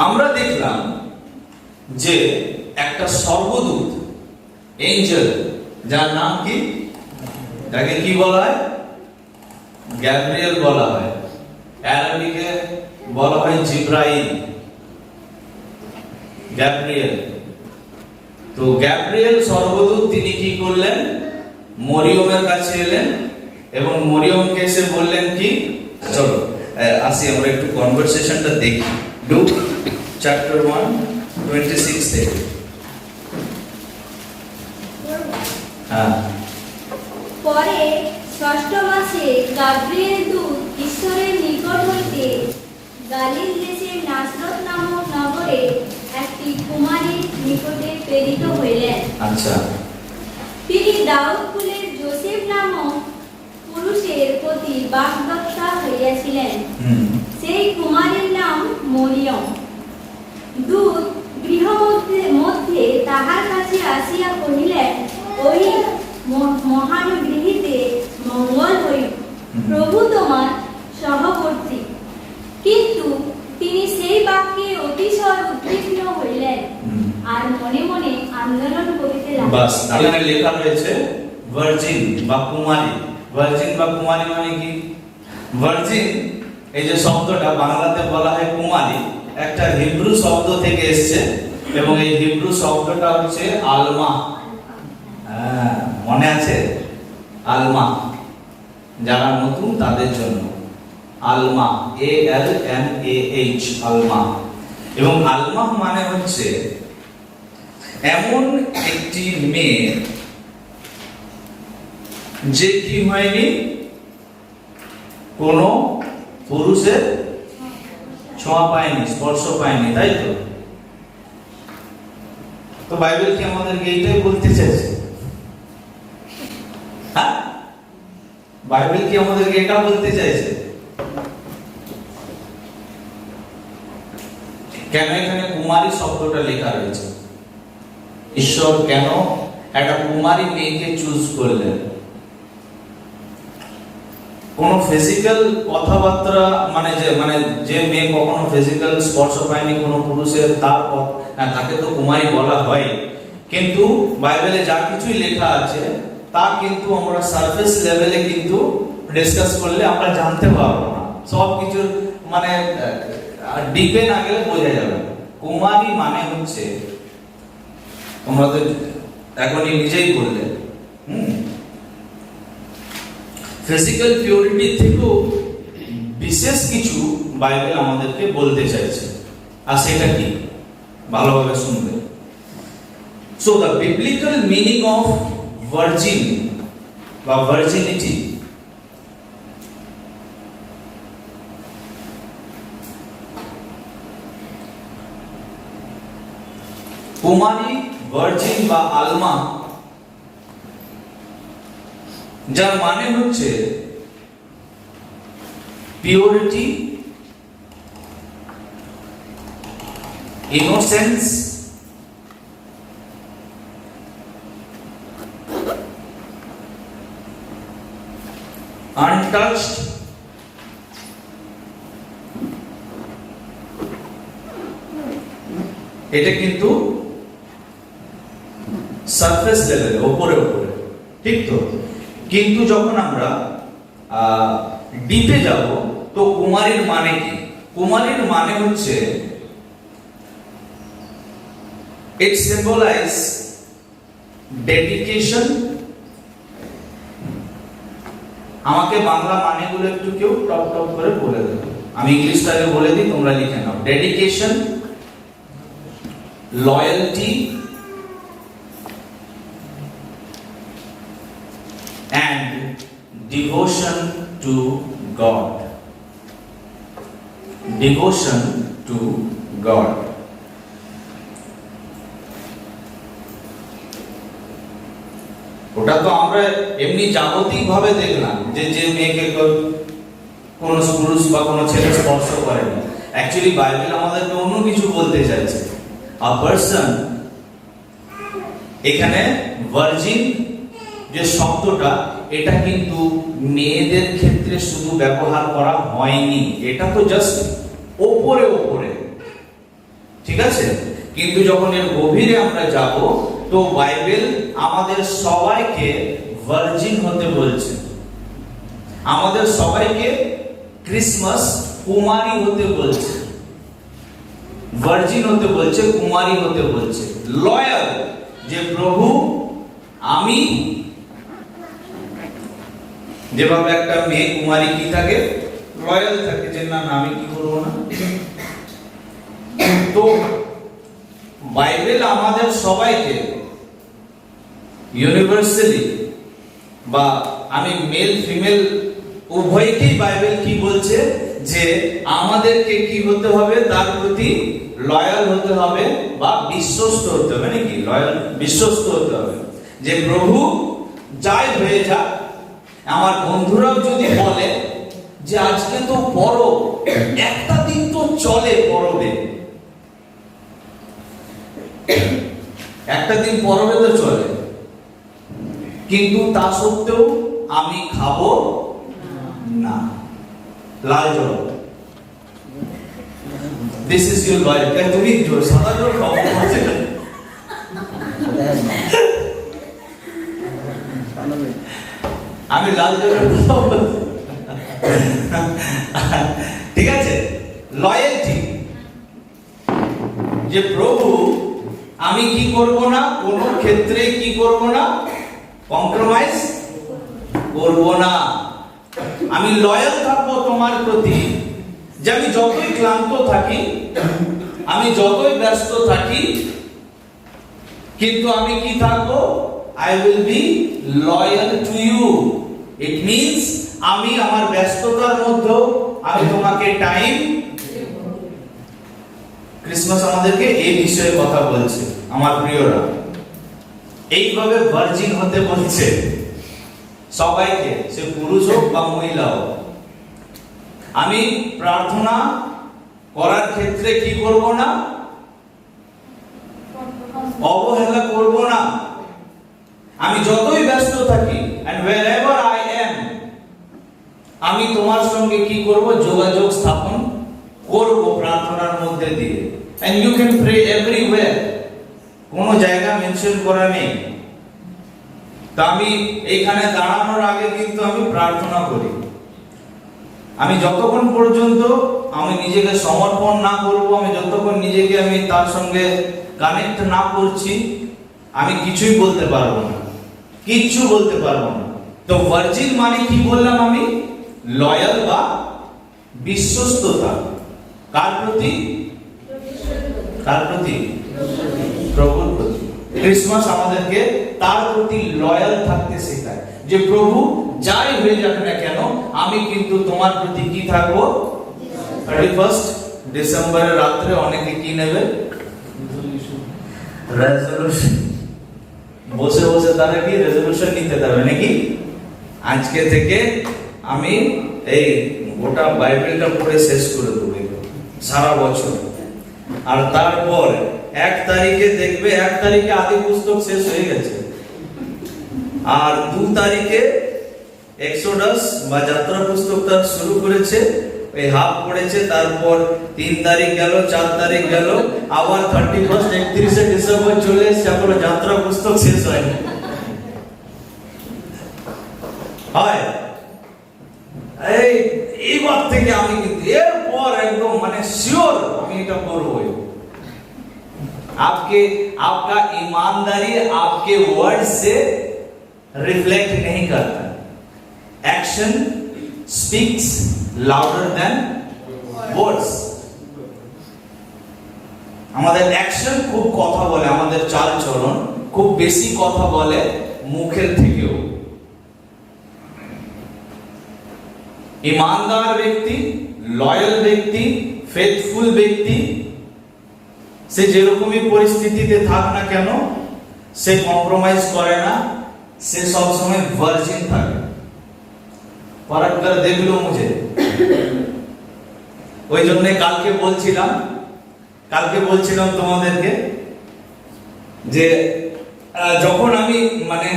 আমরা দেখলাম যে একটা স্বর্গদূত, এঞ্জেল, যার নাম কি, তাকে কি বলা হয়? গ্যাব্রিয়েল বলা হয়। অ্যারাবিকে বলা হয় জিব্রাইল। গ্যাব্রিয়েল, তো গ্যাব্রিয়েল স্বর্গদূত তিনি কি করলেন? মরিয়মের কাছে এলেন এবং মরিয়মকে এসে বললেন কি, চলো আসি আমরা একটু কনভারসেশনটা দেখি। লুক চ্যাপ্টার 1 26 থেকে। হ্যাঁ। পরে ষষ্ঠ মাসে গাব্রিয়েল দূত ঈশ্বরের নিকট হইতে গালিল দেশের নাসরত নামক নগরে একটি কুমারীর নিকটে প্রেরিত হইলেন। আচ্ছা। তিনি দাউদ কুলের যোসেফ নামক পুরুষের প্রতি বাগদত্তা হইয়াছিলেন। সেই কুমারীর নাম মরিয়ম। দূত গৃহ মধ্যে তাহার কাছে আসিয়া কহিলেন, ওই মহান গৃহীতে মঙ্গল হইল, প্রভু তোমার সহবর্তী। কিন্তু তিনি সেই বাক্যে অতিশয় উদ্বিগ্ন হইলেন আর মনে মনে আন্দোলন করিতে লাগলেন। বাস, এখানে লেখা রয়েছে ভার্জিন বা কুমারী। ভার্জিন বা কুমারী মানে কি? ভার্জিন, এই যে শব্দটা বাংলাতে বলা হয় কুমারী, একটা হিব্রু শব্দ থেকে এসেছে এবং এই হিব্রু শব্দটা হচ্ছে আলমা। হ্যাঁ, মনে আছে? আলমা, যারা নতুন তাদের জন্য আলমা, ALMAH, আলমা। এবং আলমা মানে হচ্ছে এমন একটি মেয়ে যে কি হয়নি, কোন পুরুষের ছোঁয়া পায়নি, স্পর্শ পায়নি, তাই তো? তো বাইবেল কি আমাদেরকে এইটাই বলতে চাইছে? হ্যাঁ, বাইবেল কি আমাদেরকে এটা বলতে চাইছে? কেন এখানে কুমারী শব্দটা লেখা রয়েছে? ঈশ্বর কেন একটা কুমারী মেয়েকে চুজ করলেন? কোন ফিজিক্যাল কথাবার্তা মানে যে মেয়ে কখনো ফিজিক্যাল স্পর্শ পায়নি কোন পুরুষের, তাকে তো কুমারী বলা হয়। কিন্তু বাইবেলে যা কিছুই লেখা আছে তা কিন্তু আমরা সারফেস লেভেলে কিন্তু ডিসকাস করলে আমরা জানতে পারবো না। সব কিছু মানে ডিপে না গেলে বোঝা যাবে। কুমারী মানে হচ্ছে, তোমরা তো এখনই নিজেই বললে, ফিজিক্যাল পিউরিটি থেকেও বিশেষ কিছু বাইবেল আমাদেরকে বলতে চাইছে। আর সেটা কি? ভালোভাবে শুনবে। So the biblical meaning of virgin বা ভার্জিনিটি, কুমারী, ভার্জিন বা আলমা, যার মানে হচ্ছে পিওরিটি, ইনোসেন্স, আনটাচড, এটা কিন্তু সারফেস লেভেলে, উপরে উপরে, ঠিক তো? কিন্তু যখন আমরা ডিপে যাব, তো কুমারীর মানে কি? কুমারীর মানে হচ্ছে it symbolize dedication। আমাকে বাংলা মানেগুলো একটু কেউ টপ টপ করে বলে দেবে, আমি ইংলিশটাকে বলে দিই, তোমরা লিখে নাও। Dedication, loyalty and devotion to God. Devotion to God. ওটা তো আমরা এমনি জাগতিক ভাবে দেখলাম যে মেয়েকে কোন পুরুষ বা কোন ছেলে স্পর্শ করেনি। অ্যাকচুয়ালি বাইবেল আমাদেরকে অন্য কিছু বলতে চাইছে। আ পারসন, এখানে ভার্জিন যে শব্দটা, এটা কিন্তু মেয়েদের ক্ষেত্রে শুধু ব্যবহার করা হয়নি, এটা তো জাস্ট ওপরে ওপরে, ঠিক আছে, কিন্তু যখন এর গভীরে আমরা যাব তো বাইবেল আমাদের সবাইকে ভার্জিন হতে বলছে, আমাদের সবাইকে ক্রিসমাস কুমারী হতে বলছে, ভার্জিন হতে বলছে, কুমারী হতে বলছে, লয়াল, যে প্রভু আমি, যেভাবে একটা মেয়ে কুমারী কি থাকে, লয়াল থাকে, যে না আমি কি করবো না। তো বাইবেল আমাদের সবাইকে ইউনিভার্সালি, বা আমি মেল ফিমেল উভয়কেই বাইবেল কি বলছে, যে আমাদেরকে কি হতে হবে, তার প্রতি লয়াল হতে হবে বা বিশ্বস্ত হতে হবে, নাকি লয়াল বিশ্বস্ত হতে হবে, যে প্রভু যাই হয়ে যাক। আমার বন্ধুরাও যদি বলে যে আজকে তো পরব, একটা দিন তো চলে পরবে, একটা দিন পরবে তো চলে, কিন্তু তা সত্ত্বেও আমি খাবো না লাল জল। This is your loyal. তুমি সাদা জল খাও, আমি লাল জল খাবো, ঠিক আছে। লয়ালটি, যে প্রভু আমি কি করব না, কোন ক্ষেত্রে কি করব না, কম্প্রোমাইজ করব না, আমি লয়াল থাকবো তোমার প্রতি। যে আমি যতই ক্লান্ত থাকি, আমি যতই ব্যস্ত থাকি, কিন্তু আমি কি থাকবো, I will be loyal to you. It means আমি আমার ব্যস্ততার মধ্যেও আমি তোমাকে টাইম। ক্রিসমাস আমাদেরকে এই বিষয়ে কথা বলছে আমার প্রিয়রা, এইভাবে ভার্জিন হতে বলছে সবাইকে, সে পুরুষ হোক বা মহিলা হোক। আমি প্রার্থনা করার ক্ষেত্রে কি করব না, অবহেলা করব না। আমি যতই ব্যস্ত থাকি, and wherever I am, আমি তোমার সঙ্গে কি করব, যোগাযোগ স্থাপন করব প্রার্থনার মধ্যে দিয়ে। and you can pray everywhere, কোনো জায়গা মেনশন করা নেই। তা আমি এখানে দাঁড়ানোর আগে কিন্তু আমি প্রার্থনা করি। আমি যতক্ষণ পর্যন্ত আমি নিজেকে সমর্পণ না করব, আমি যতক্ষণ নিজেকে আমি তার সঙ্গে কানেক্ট না করছি, আমি কিছুই বলতে পারবো না, কিচ্ছু বলতে পারবো না। তো ভার্জিন মানে কি বললাম আমি, লয়াল বা বিশ্বস্ততা। কার প্রতি, কার প্রতি, প্রভুর প্রতি। ক্রিসমাস আমাদেরকে তার প্রতি লয়াল থাকতে শেখায়, যে প্রভু যাই হয়ে যাক না কেন, আমি কিন্তু তোমার প্রতি কি থাকবো। 31 ডিসেম্বরের রাত্রে অনেকে কি নেবে, রেজলিউশন, বসে বসে তারা কি রেজলিউশন নিতে পারবে নাকি, আজকে থেকে আমি এই গোটা বাইবেলটা পড়ে শেষ করে দেবো সারা বছর। আর তারপর 1 তারিখে দেখবে, 1 তারিখে আদি পুস্তক শেষ হয়ে গেছে, আর 2 তারিখে এক্সোডাস বা যাত্রা পুস্তকটা শুরু করেছে, এই হাফ পড়েছে, তারপর 3 তারিখ গেল, 4 তারিখ গেল, আবার 31 31 ডিসেম্বর চলে এসেছে, এখনো যাত্রা পুস্তক শেষ হয়নি। হয় এইবার থেকে আমি কিন্তু এরপর একদম মানে শিওর আমি এটা করবই। आपका ईमानदारी आपके वर्ड से रिफ्लेक्ट नहीं करता। Action speaks louder than words. আমাদের অ্যাকশন খুব কথা বলে, আমাদের চাল চলন খুব বেশি কথা বলে মুখের থেকেও। ईमानदार ব্যক্তি, লয়াল ব্যক্তি, ফেথফুল ব্যক্তি, সে যেরকমই পরিস্থিতিতে থাক না কেন সে কম্প্রোমাইজ করে না, সে সব সময় ভার্জিন থাকে। ফরক করে দেখলো মুঝে। ওই জন্য কালকে বলছিলাম তোমাদেরকে যে যখন আমি মানে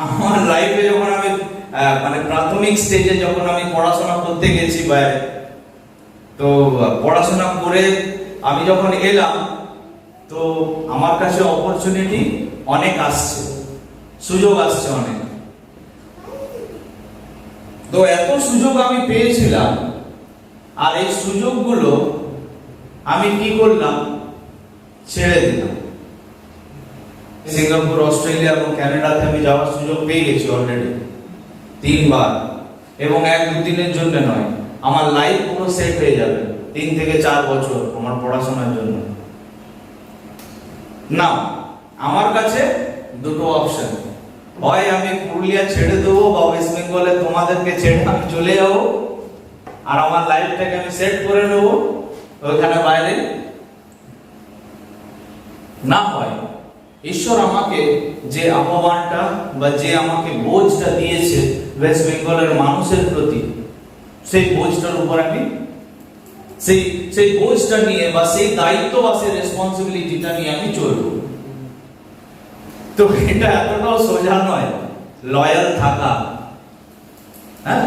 আমার লাইফে যখন আমি মানে প্রাথমিক স্টেজে যখন আমি পড়াশোনা করতে গেছি বাইরে, তো পড়াশোনা করে আমি যখন এলাম তো আমার কাছে অপরচুনিটি অনেক আসছে, সুযোগ আসছে অনেক। তো এত সুযোগ আমি পেয়েছিলাম, আর এই সুযোগগুলো আমি কি করলাম, ছেড়ে দিলাম। সিঙ্গাপুর, অস্ট্রেলিয়া এবং কানাডাতে আমি যাওয়ার সুযোগ পেয়ে গেছি অলরেডি 3 বার, এবং 1-2 দিনের জন্য নয়, আমার লাইফ পুরো সেট হয়ে যাবে 3 থেকে 4 বছর আমার পড়াশোনার জন্য। না, আমার কাছে দুটো অপশন, হয় আমি পুরুলিয়া ছেড়ে দেবো বা ওয়েস্ট বেঙ্গলে তোমাদেরকে ছেড়ে আমি চলে যাবো আর আমার লাইফটাকে আমি সেট করে নেবো ওইখানে বাইরে, না হয় ঈশ্বর আমাকে যে আহ্বানটা বা যে আমাকে বোঝটা দিয়েছে ওয়েস্ট বেঙ্গলের মানুষের প্রতি, সেই বোঝটার উপর আমি সেই বোঝটা নিয়ে বা সেই দায়িত্ব বা সেই রেসপন্সিবিলিটিটা নিয়ে আমি চলবো। তো এটা এতটাও সোজা নয় লয়াল থাকা, হ্যাঁ,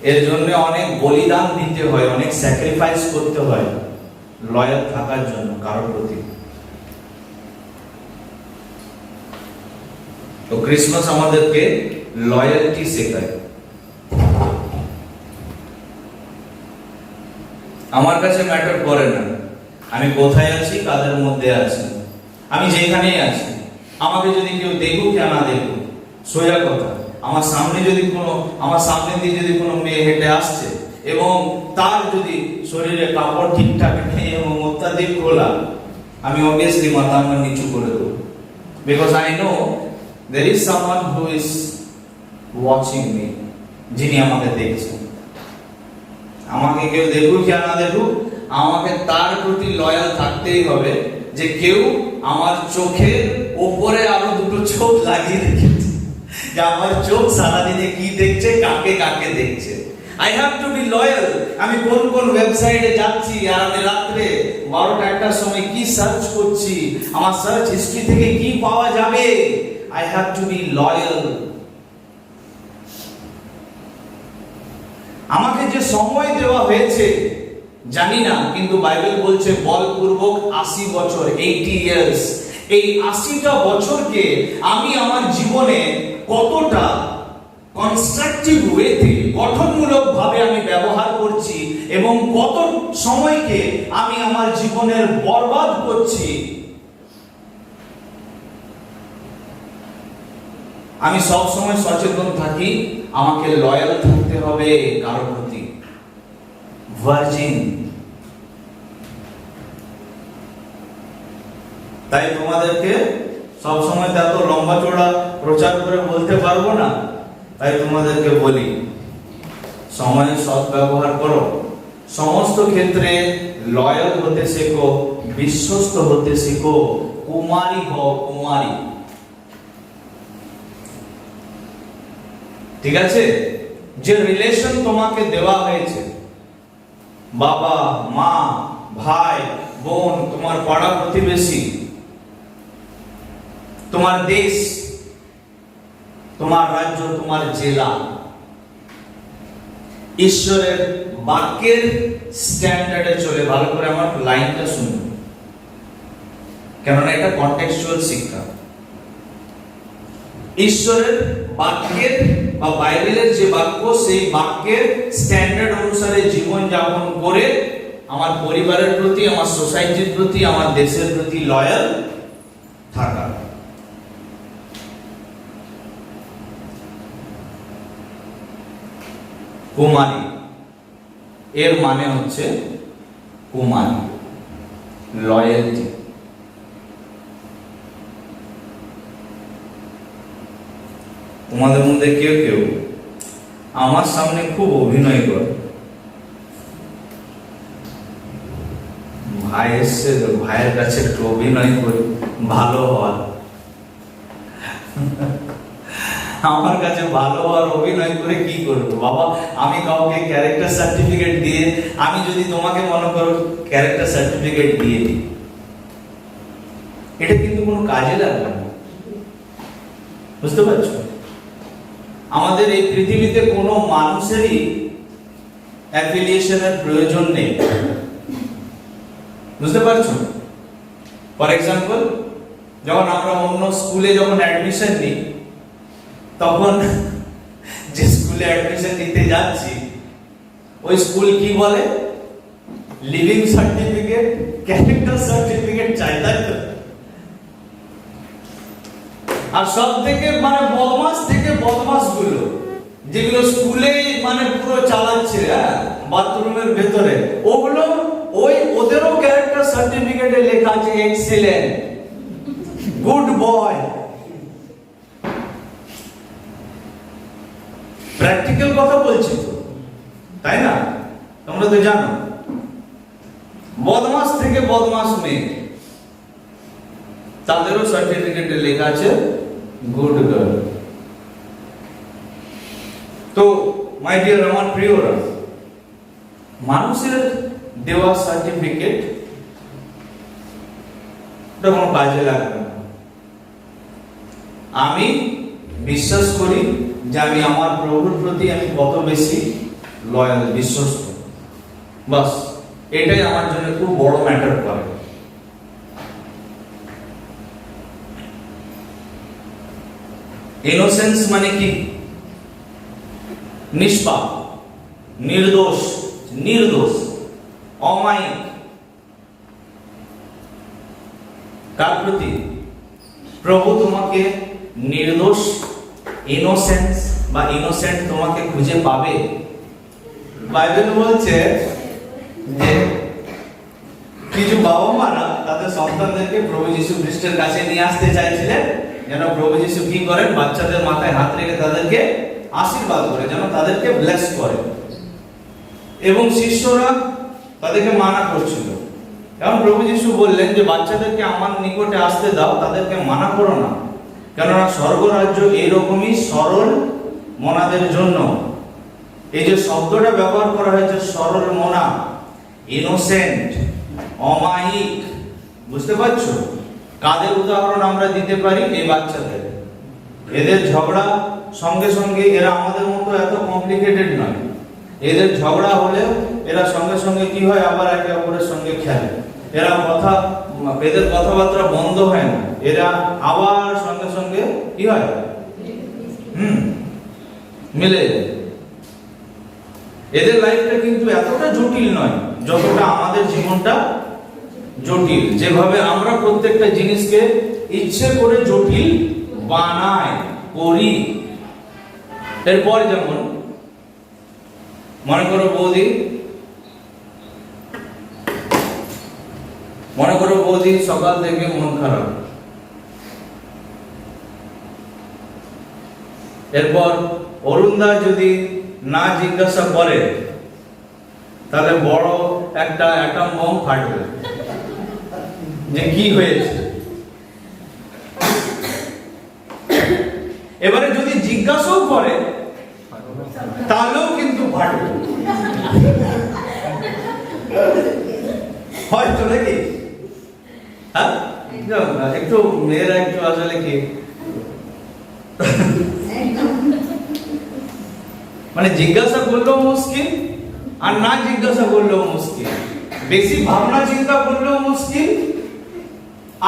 এর জন্য অনেক বলিদান দিতে হয়, অনেক স্যাক্রিফাইস করতে হয় লয়াল থাকার জন্য কারোর প্রতি। তো ক্রিসমাস আমাদেরকে লয়ালটি শেখায়। আমার কাছে ম্যাটার করে না আমি কোথায় আছি, কাদের মধ্যে আছি, আমি যেখানেই আছি। আমাকে যদি কেউ দেখুক না দেখুক, সোজা কথা, আমার সামনে দিয়ে যদি কোনো মেয়ে হেঁটে আসছে এবং তার যদি শরীরে কাপড় ঠিকঠাক নেই এবং অত্যাধিক খোলা, আমি অবভিয়াসলি মাথা আমার নিচু করে দেবো, because I know there is someone who is watching me, যিনি আমাকে দেখছেন। আমাকে কেউ দেখুক या না দেখুক, আমাকে তার প্রতি লয়াল থাকতেই হবে যে কেউ আমার চোখের উপরে আরো দুটো চোখ লাগিয়ে রেখেছে, যে আমার চোখ সারাদিনে কি দেখছে, কাকে কাকে দেখছে। I have to be loyal। আমি কোন ওয়েবসাইটে যাচ্ছি আর আমি রাত্রে 12টা-1টার সময় কি সার্চ করছি, আমার সার্চ হিস্ট্রি থেকে কি পাওয়া যাবে, I have to be loyal। আমাকে যে সময় দেওয়া হয়েছে জানি না, কিন্তু বাইবেল বলছে বলপূর্বক 80 বছর, 80 ইয়ার্স। এই 80টা বছরকে আমি আমার জীবনে কতটা কনস্ট্রাকটিভ ওয়েতে, গঠনমূলক ভাবে আমি ব্যবহার করছি এবং কত সময়কে আমি আমার জীবনের বরবাদ করছি, আমি সব সময় সচেতন থাকি। আমাকে লয়াল থাকতে হবে কারোর প্রতি, ভার্জিন। তাই তোমাদেরকে সব সময় এত লম্বা চড়া প্রচার করে বলতে পারবো না, তাই তোমাদেরকে বলি সময়ের সৎ ব্যবহার করো, সমস্ত ক্ষেত্রে লয়াল হতে শেখো, বিশ্বস্ত হতে শেখো, কুমারী হও, কুমারী। ঠিক আছে? যে রিলেশন তোমাকে দেওয়া হয়েছে, বাবা মা ভাই বোন, তোমার পাড়া প্রতিবেশী, তোমার দেশ, তোমার রাজ্য, তোমার জেলা, ঈশ্বরের বাক্যের স্ট্যান্ডার্ডে চলে। ভালো করে আমার লাইনটা শুনুন, কেননা এটা কন্টেক্সচুয়াল শিক্ষা। ঈশ্বরের বাক্যের বা বাইবেলের যে বাক্য, সেই বাক্যের স্ট্যান্ডার্ড অনুসারে জীবন যাপন করে আমার পরিবারের প্রতি, আমার সোসাইটির প্রতি, আমার দেশের প্রতি লয়াল থাকা। কুমারী এর মানে হচ্ছে কুমারী, লয়ালটি। তোমাদের মধ্যে কেউ কেউ আমার সামনে খুব অভিনয় করে, ভাই এসছে, ভাইয়ের কাছে একটু অভিনয় করি ভালো হওয়ার। আমার কাছে ভালো হওয়ার অভিনয় করে কি করবো বাবা? আমি কাউকে ক্যারেক্টার সার্টিফিকেট দিয়ে, আমি যদি তোমাকে মনে করো ক্যারেক্টার সার্টিফিকেট দিয়ে দিই, এটা কিন্তু কোনো কাজে লাগবে না। বুঝতে পারছো? আমাদের এই পৃথিবীতে কোনো মানুষেরই অ্যাফিলিয়েশনের প্রয়োজন নেই। বুঝতে পারছো? ফর এক্সাম্পল, যখন আমরা অন্য স্কুলে যখন অ্যাডমিশন নিই, তখন যে স্কুলে অ্যাডমিশন নিতে যাচ্ছি ওই স্কুল কি বলে, লিভিং সার্টিফিকেট, ক্যারেক্টার সার্টিফিকেট চাই, তাই তো? আর সব থেকে মানে বদমাস থেকে বদমাস গুলো যেগুলো স্কুলে মানে পুরো চালাচ্ছে বাথরুমের ভেতরে, ওগুলো ওই ওদেরও ক্যারেক্টার সার্টিফিকেটে লেখা আছে এক্সিলেন্ট, গুড বয়। প্র্যাকটিক্যাল কথা বলছি তো, তাই না? তোমরা তো জানো বদমাস থেকে বদমাস মেয়ে, তাদেরও সার্টিফিকেটে লেখা আছে গুড গার্ল। তো মাই ডিয়ার, আমার প্রিয়রা, মানুষের দেওয়া সার্টিফিকেট এটা কোনো কাজে লাগবে না। আমি বিশ্বাস করি যে আমি আমার প্রভুর প্রতি আমি কত বেশি লয়াল, বিশ্বস্ত, বাস এটাই আমার জন্য খুব বড় ম্যাটার করে। ইনোসেন্স মানে কি? নিষ্পাপ, নির্দোষ, নির্দোষ, অমায়িক। কার প্রতি? প্রভু তোমাকে নির্দোষ, ইনোসেন্স বা ইনোসেন্ট তোমাকে খুঁজে পাবে। বাইবেল বলছে যে কিছু বাবা মারা তাদের সন্তানদেরকে প্রভু যীশু খ্রিস্টের কাছে নিয়ে আসতে চাইছিলেন, যেন প্রভু যীশু কি করেন, বাচ্চাদের মাথায় হাত রেখে তাদেরকে আশীর্বাদ করে, যেন তাদেরকে ব্লেস করে। এবং শিষ্যরা তাদেরকে মানা করছিল। কারণ প্রভু যীশু বললেন যে বাচ্চাদেরকে আমার নিকটে আসতে দাও, তাদেরকে মানা করো না, কেননা স্বর্গরাজ্য এইরকমই সরল মনাদের জন্য। এই যে শব্দটা ব্যবহার করা হয়েছে সরল মনা, ইনোসেন্ট, অমায়িক, বুঝতে পারছো? কাদের উদাহরণ আমরা দিতে পারি? এই বাচ্চাদের। এদের ঝগড়া সঙ্গে সঙ্গে, এরা আমাদের মতো এত কমপ্লিকেটেড নয়। এদের ঝগড়া হলেও এরা সঙ্গে সঙ্গে কি হয়, আবার একে অপরের সঙ্গে খেলে। এরা এদের কথাবার্তা বন্ধ হয় না, এরা আবার সঙ্গে সঙ্গে কি হয়, মিলে। এদের লাইফটা কিন্তু এতটা জটিল নয় যতটা আমাদের জীবনটা জটিল। যেভাবে আমরা প্রত্যেকটা জিনিসকে ইচ্ছে করে জটিল বানাই করি। এরপর যেমন মনে করো বৌদি সকাল থেকে মন খারাপ, এরপর অরুণদা যদি না জিজ্ঞাসা করে তাহলে বড় একটা অ্যাটম বম ফাটবে যে কি হয়েছে। এবারে যদি জিজ্ঞাসাও করে তাহলেও কিন্তু ফাটবে, হয়তো নাকি? হ্যাঁ, একটু মেয়েরা একটু আসলে কি মানে জিজ্ঞাসা করলেও মুশকিল আর না জিজ্ঞাসা করলেও মুশকিল, বেশি ভাবনা চিন্তা করলেও মুশকিল।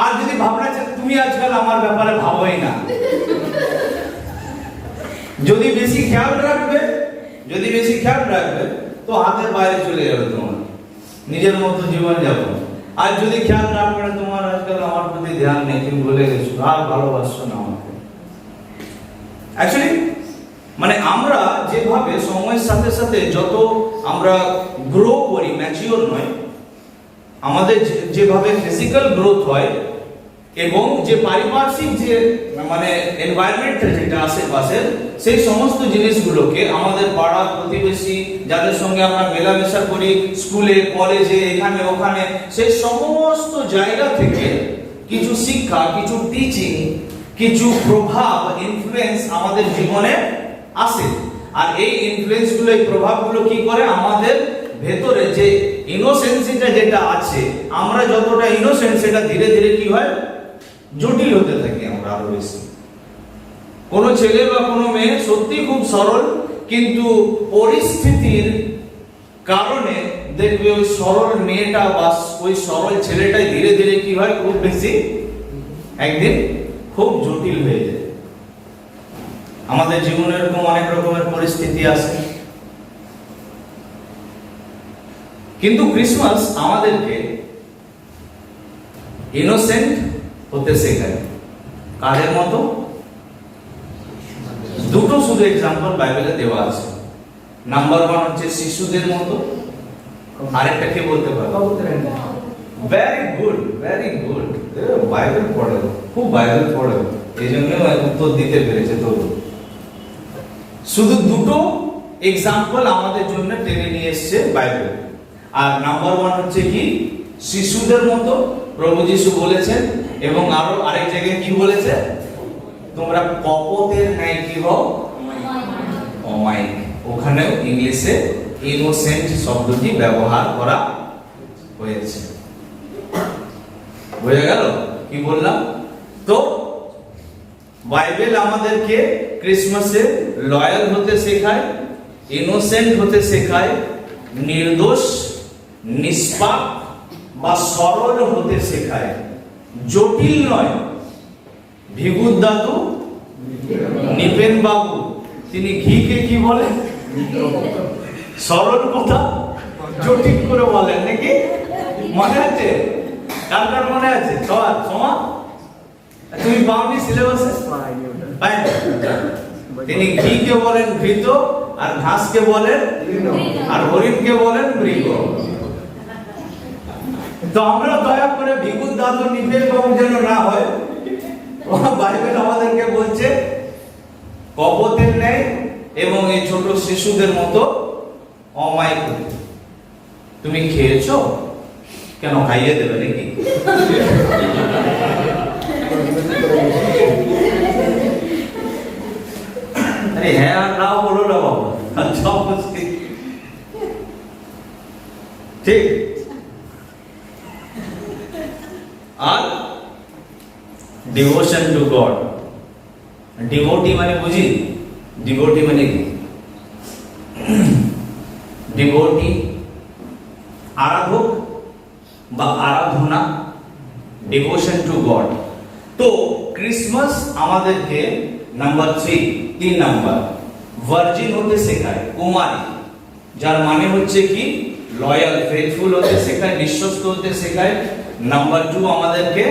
আর যদি ভাবনা, তুমি আজকাল আমার ব্যাপারে ভাবোই না, যদি বেশি খেয়াল রাখবে তো হাতের বাইরে চলে যাবে তোমার নিজের মতো জীবন যাপন। আর যদি খেয়াল রাখবে না, তোমার আজকাল আমার প্রতি ধ্যান নেই, তুমি ভুলে গেছো, আর ভালোবাসছো না আমাকে। অ্যাকচুয়ালি মানে আমরা যেভাবে সময়ের সাথে সাথে যত আমরা গ্রো করি, ম্যাচিওর নয়, আমাদের যেভাবে ফিজিক্যাল গ্রোথ হয় এবং যে পারিপার্শ্বিক যে মানে এনভায়রনমেন্ট যেটা আশেপাশে, সেই সমস্ত জিনিসগুলোকে আমাদের পাড়া প্রতিবেশী যাদের সঙ্গে আমরা মেলামেশা করি, স্কুলে কলেজে এখানে ওখানে, সেই সমস্ত জায়গা থেকে কিছু শিক্ষা, কিছু টিচিং, কিছু প্রভাব, ইনফ্লুয়েন্স আমাদের জীবনে আসে। আর এই ইনফ্লুয়েন্সগুলো, এই প্রভাবগুলো কি করে, আমাদের ভেতরে যে ইনোসেন্সিটা যেটা আছে, আমরা যতটা ইনোসেন্ট, সেটা ধীরে ধীরে কি হয়, জটিল হতে থাকে আমরা আরো বেশি। কোন ছেলে বা কোনো মেয়ে সত্যি খুব সরল, কিন্তু পরিস্থিতির কারণে দেখবে ওই সরল মেয়েটা বা ওই সরল ছেলেটাই ধীরে ধীরে কি হয়, খুব বেশি একদিন খুব জটিল হয়ে যায়। আমাদের জীবনে এরকম অনেক রকমের পরিস্থিতি আছে, কিন্তু ক্রিসমাস আমাদেরকে ইনোসেন্ট হতে শেখায়। কাদের মতো? দুটো শুধু এক্সাম্পল বাইবেলে দেওয়া আছে। নাম্বার 1 হচ্ছে শিশুদের মতো, আরেকটা কে বলতে পারো? Very good, very good. Bible পড়ে, খুব বাইবেল পড়ে, এই জন্য উত্তর দিতে পেরেছে। তো শুধু দুটো এক্সাম্পল আমাদের জন্য টেনে নিয়ে এসেছে বাইবেল। আর নাম্বার 1 হচ্ছে কি? শিশুদের মতো প্রভু যিশু বলেছেন, এবং আরো আরেক জায়গায় কি বলেছে? তোমরা কপটের ন্যায় কি হও, অমায়িক। ওখানেও ইংলিশে ইনোসেন্ট শব্দটি ব্যবহার করা হয়েছে। বোঝা গেল কি বললাম? তো বাইবেল আমাদেরকে ক্রিসমাসে লয়াল হতে শেখায়, ইনোসেন্ট হতে শেখায়, নির্দোষ, নিষ্পাপ বা সরল হতে শেখায়। জটিল নয়। ভিগুর দাদু, নিপেন বাবু, তিনি ঘিকে কি বলেন? সরল কথা জটিল করে বলেন নাকি? মনে আছে? কার কার মনে আছে? সবার সমা তুমি পাওনি সিলেবাসে? পাইনি। তিনি ঘিকে বলেন ঘৃত, আর ঘাসকে বলেন, আর হরিণকে বলেন মৃগ। তো আমরা দয়া করে ভিগুর দাদু, নিপেন বাবু যেন না হয়, বাইবেল আমাদেরকে বলছে কপটের ন্যায় এবং এই ছোট শিশুদের মতো অমায়িক। তুমি খেয়েছো? কেন, খাইয়ে দেবে নাকি? আরে হ্যাঁ আর না বলো না বাবা, ঠিক। আর ডিভোশন টু গড। ডিভোটি মানে বুঝি? ডিভোটি মানে কি? ডিভোটি আরাধক বা আরাধনা, ডিভোশন টু গড। তো ক্রিসমাস আমাদেরকে নাম্বার 3 নাম্বার ভার্জিন হতে শেখায়, কুমারী, যার মানে হচ্ছে কি লয়াল, ফেথফুল হতে শেখায়, বিশ্বস্ত হতে শেখায়। নাম্বার 2 আমাদেরকে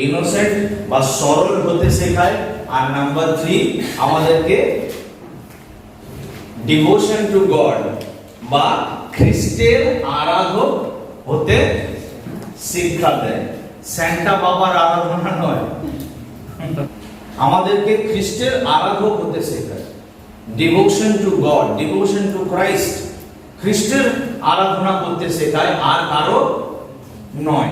ইনোসেন্ট বা সরল হতে শেখায়। আর নাম্বার 3 আমাদেরকে ডিভোশন টু গড বা খ্রিস্টের আরাধক হতে শিক্ষা দেয়। স্যান্টা বাবার আরাধনা নয়, আমাদেরকে খ্রিস্টের আরাধক হতে শেখায়। Devotion to god, devotion to Christ, খ্রিস্টের আরাধনা করতে শেখায়, আর কারো নয়।